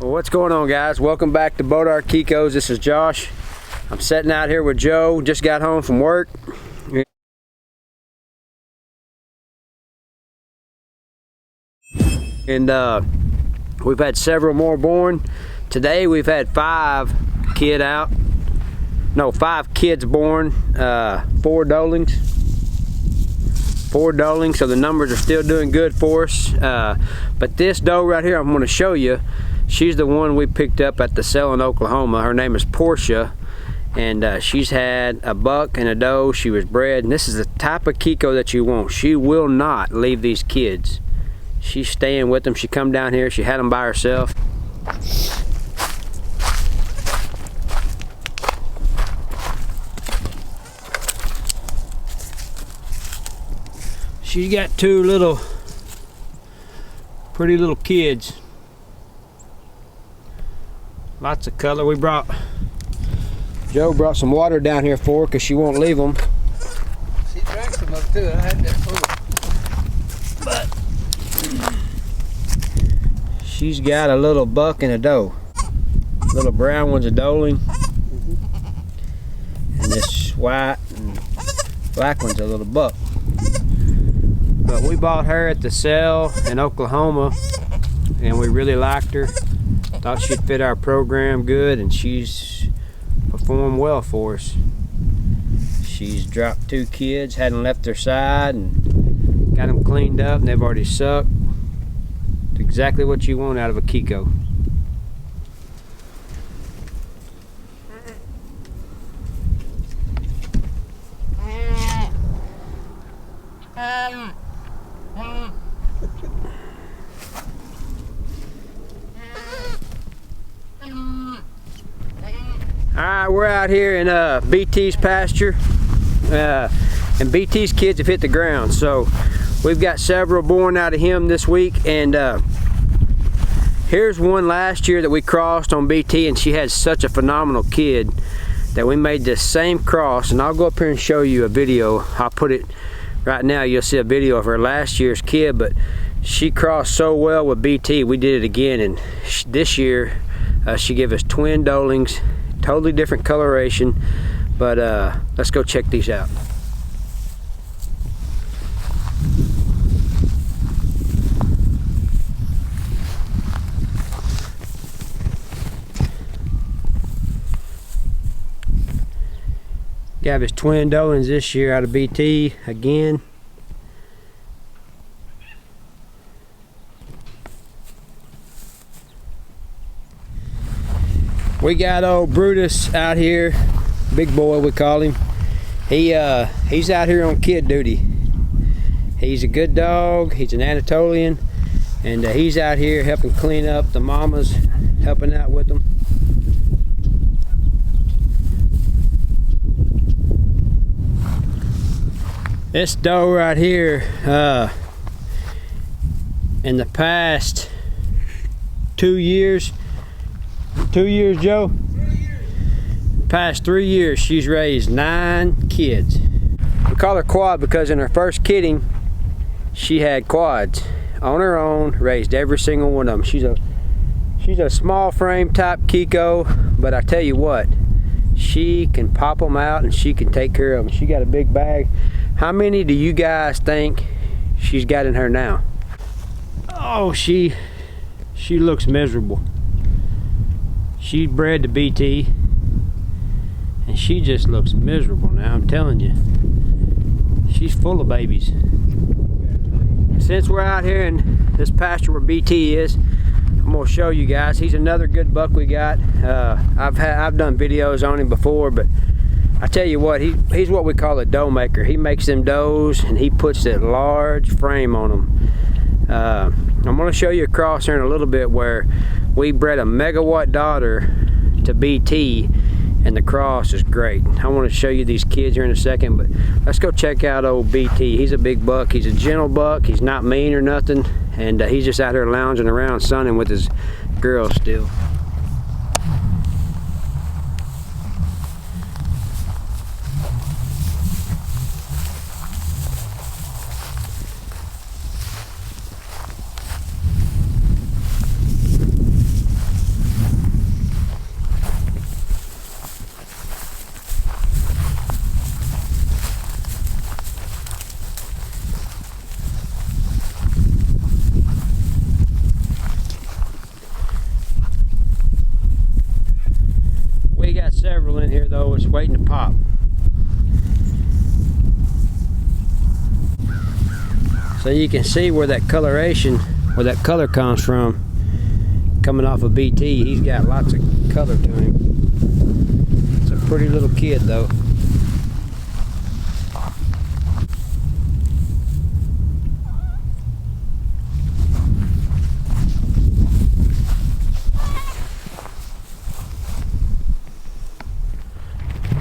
Well, what's going on, guys? Welcome back to Bonham Tx. This is Josh. I'm sitting out here with Joe. Just got home from work. And we've had several more born. Today we've had 5 kids born, 4 doelings. 4 doelings, so the numbers are still doing good for us. But this doe right here I'm going to show you, she's the one we picked up at the sale in Oklahoma. Her name is Portia, and she's had a buck and a doe. She was bred, and this is the type of Kiko that you want. She will not leave these kids. She's staying with them. She come down here, she had them by herself. She's got 2 little, pretty little kids. Lots of color. Joe brought some water down here for her because she won't leave them. She drank some of it too. I had that full. But she's got a little buck and a doe. Little brown one's a doeling. And this white and black one's a little buck. But we bought her at the sale in Oklahoma, and we really liked her. Thought she'd fit our program good, and she's performed well for us. She's dropped 2 kids, hadn't left their side, and got them cleaned up, and they've already sucked. It's exactly what you want out of a Kiko. Alright, we're out here in BT's pasture, and BT's kids have hit the ground, so we've got several born out of him this week. And here's one last year that we crossed on BT, and she had such a phenomenal kid that we made this same cross, and I'll go up here and show you a video. I'll put it right now. You'll see a video of her last year's kid, but she crossed so well with BT, we did it again, and this year she gave us twin doelings. Totally different coloration, but let's go check these out. Got his twin doelings this year out of BT again. We got old Brutus out here, big boy we call him. He's out here on kid duty. He's a good dog, he's an Anatolian, and he's out here helping clean up the mamas, helping out with them. This doe right here, in the past 2 years, Joe? 3 years. Past 3 years, she's raised 9 kids. We call her quad because in her first kidding, she had quads on her own, raised every single one of them. She's a small frame type Kiko, but I tell you what, she can pop them out and she can take care of them. She got a big bag. How many do you guys think she's got in her now? Oh, she looks miserable. She bred to BT, and she just looks miserable now, I'm telling you. She's full of babies. Since we're out here in this pasture where BT is, I'm gonna show you guys. He's another good buck we got. I've done videos on him before, but I tell you what, he's what we call a doe maker. He makes them does, and he puts that large frame on them. I'm going to show you a cross here in a little bit where we bred a megawatt daughter to BT, and the cross is great. I want to show you these kids here in a second, but let's go check out old BT. He's a big buck. He's a gentle buck. He's not mean or nothing, and he's just out here lounging around sunning with his girls still. So you can see where that coloration, where that color comes from, coming off of BT. He's got lots of color to him. It's a pretty little kid though.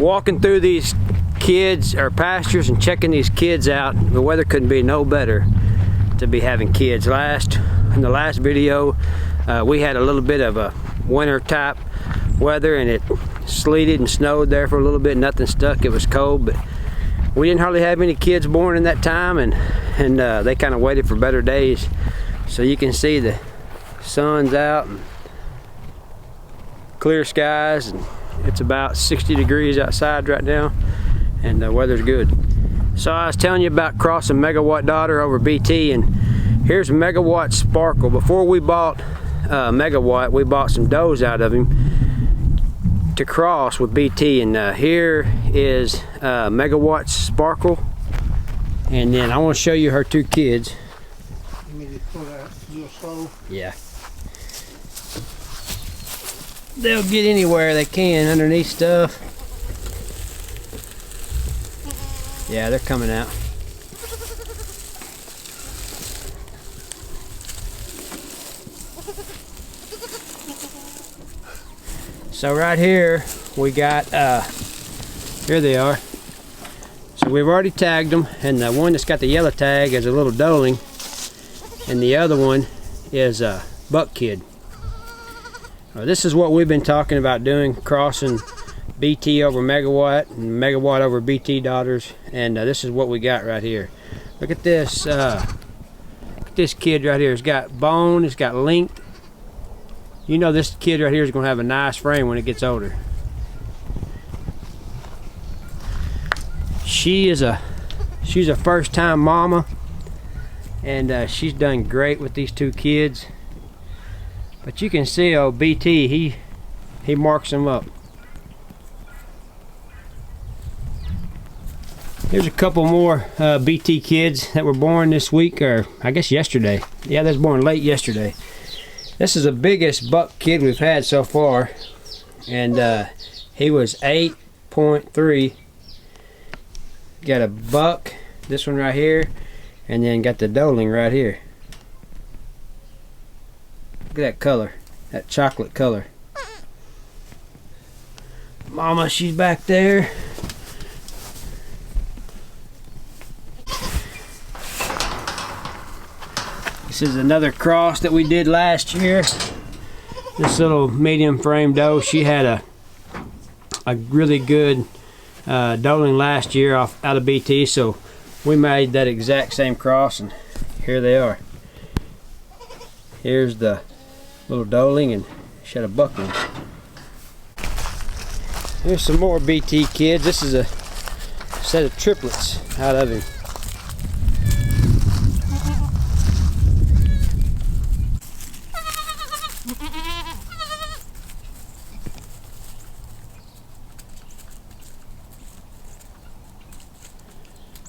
Walking through these kids or pastures and checking these kids out, the weather couldn't be no better to be having kids. In the last video, we had a little bit of a winter type weather, and it sleeted and snowed there for a little bit. Nothing stuck. It was cold, but we didn't hardly have any kids born in that time, and they kind of waited for better days. So you can see the sun's out and clear skies, and it's about 60 degrees outside right now, and the weather's good. So I was telling you about crossing Megawatt daughter over BT, and here's Megawatt Sparkle. Before we bought Megawatt, we bought some does out of him to cross with BT, and here is Megawatt Sparkle, and then I want to show you her two kids. Let me just pull that real slow. Yeah. They'll get anywhere they can underneath stuff. Yeah, they're coming out. So right here we got here they are. So we've already tagged them, and the one that's got the yellow tag is a little doeling, and the other one is a buck kid. This is what we've been talking about doing, crossing BT over Megawatt and Megawatt over BT daughters, and this is what we got right here. Look at this. Look at this kid right here. It's got bone. It's got length. You know this kid right here is going to have a nice frame when it gets older. She's a first-time mama, and she's done great with these two kids. But you can see, oh, BT, he marks them up. There's a couple more BT kids that were born this week, or I guess yesterday. Yeah, they was born late yesterday. This is the biggest buck kid we've had so far, and he was 8.3. Got a buck, this one right here, and then got the doeling right here. Look at that color, that chocolate color. Mama, she's back there. This is another cross that we did last year. This little medium frame doe, she had a really good doeling last year out of BT, so we made that exact same cross, and here they are. Here's the little doeling, and she had a buck one. Here's some more BT kids. This is a set of triplets out of him.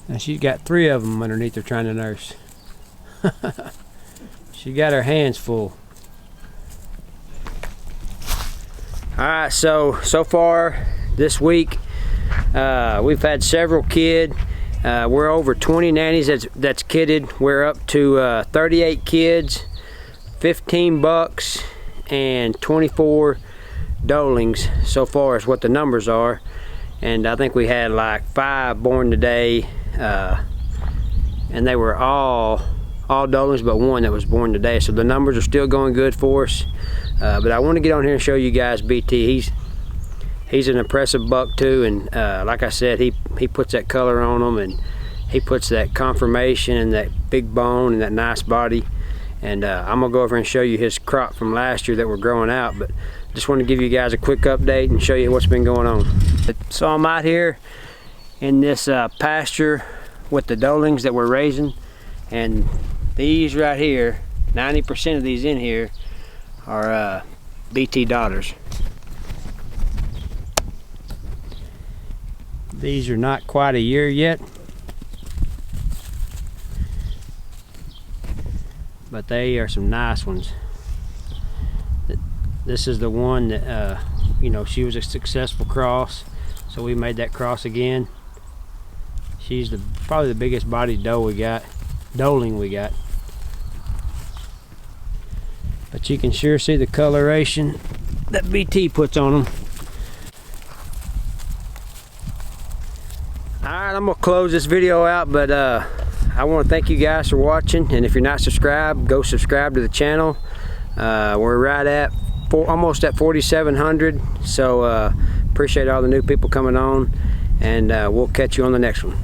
Now she's got 3 of them underneath her trying to nurse. She got her hands full. Alright, so far this week we've had several kid. We're over 20 nannies that's kidded. We're up to 38 kids, 15 bucks, and 24 doelings so far is what the numbers are. And I think we had like 5 born today, and they were all doelings but one that was born today. So the numbers are still going good for us. But I want to get on here and show you guys BT. He's an impressive buck too, and like I said, he puts that color on them, and he puts that conformation and that big bone and that nice body. And I'm gonna go over and show you his crop from last year that we're growing out, but just want to give you guys a quick update and show you what's been going on. So I'm out here in this pasture with the doelings that we're raising, and these right here, 90% of these in here are BT daughters. These are not quite a year yet, but they are some nice ones. This is the one that you know, she was a successful cross, so we made that cross again. She's probably the biggest bodied doeling we got. But you can sure see the coloration that BT puts on them. Alright, I'm gonna close this video out, but I want to thank you guys for watching, and if you're not subscribed, go subscribe to the channel. We're right at almost at 4,700, so appreciate all the new people coming on, and we'll catch you on the next one.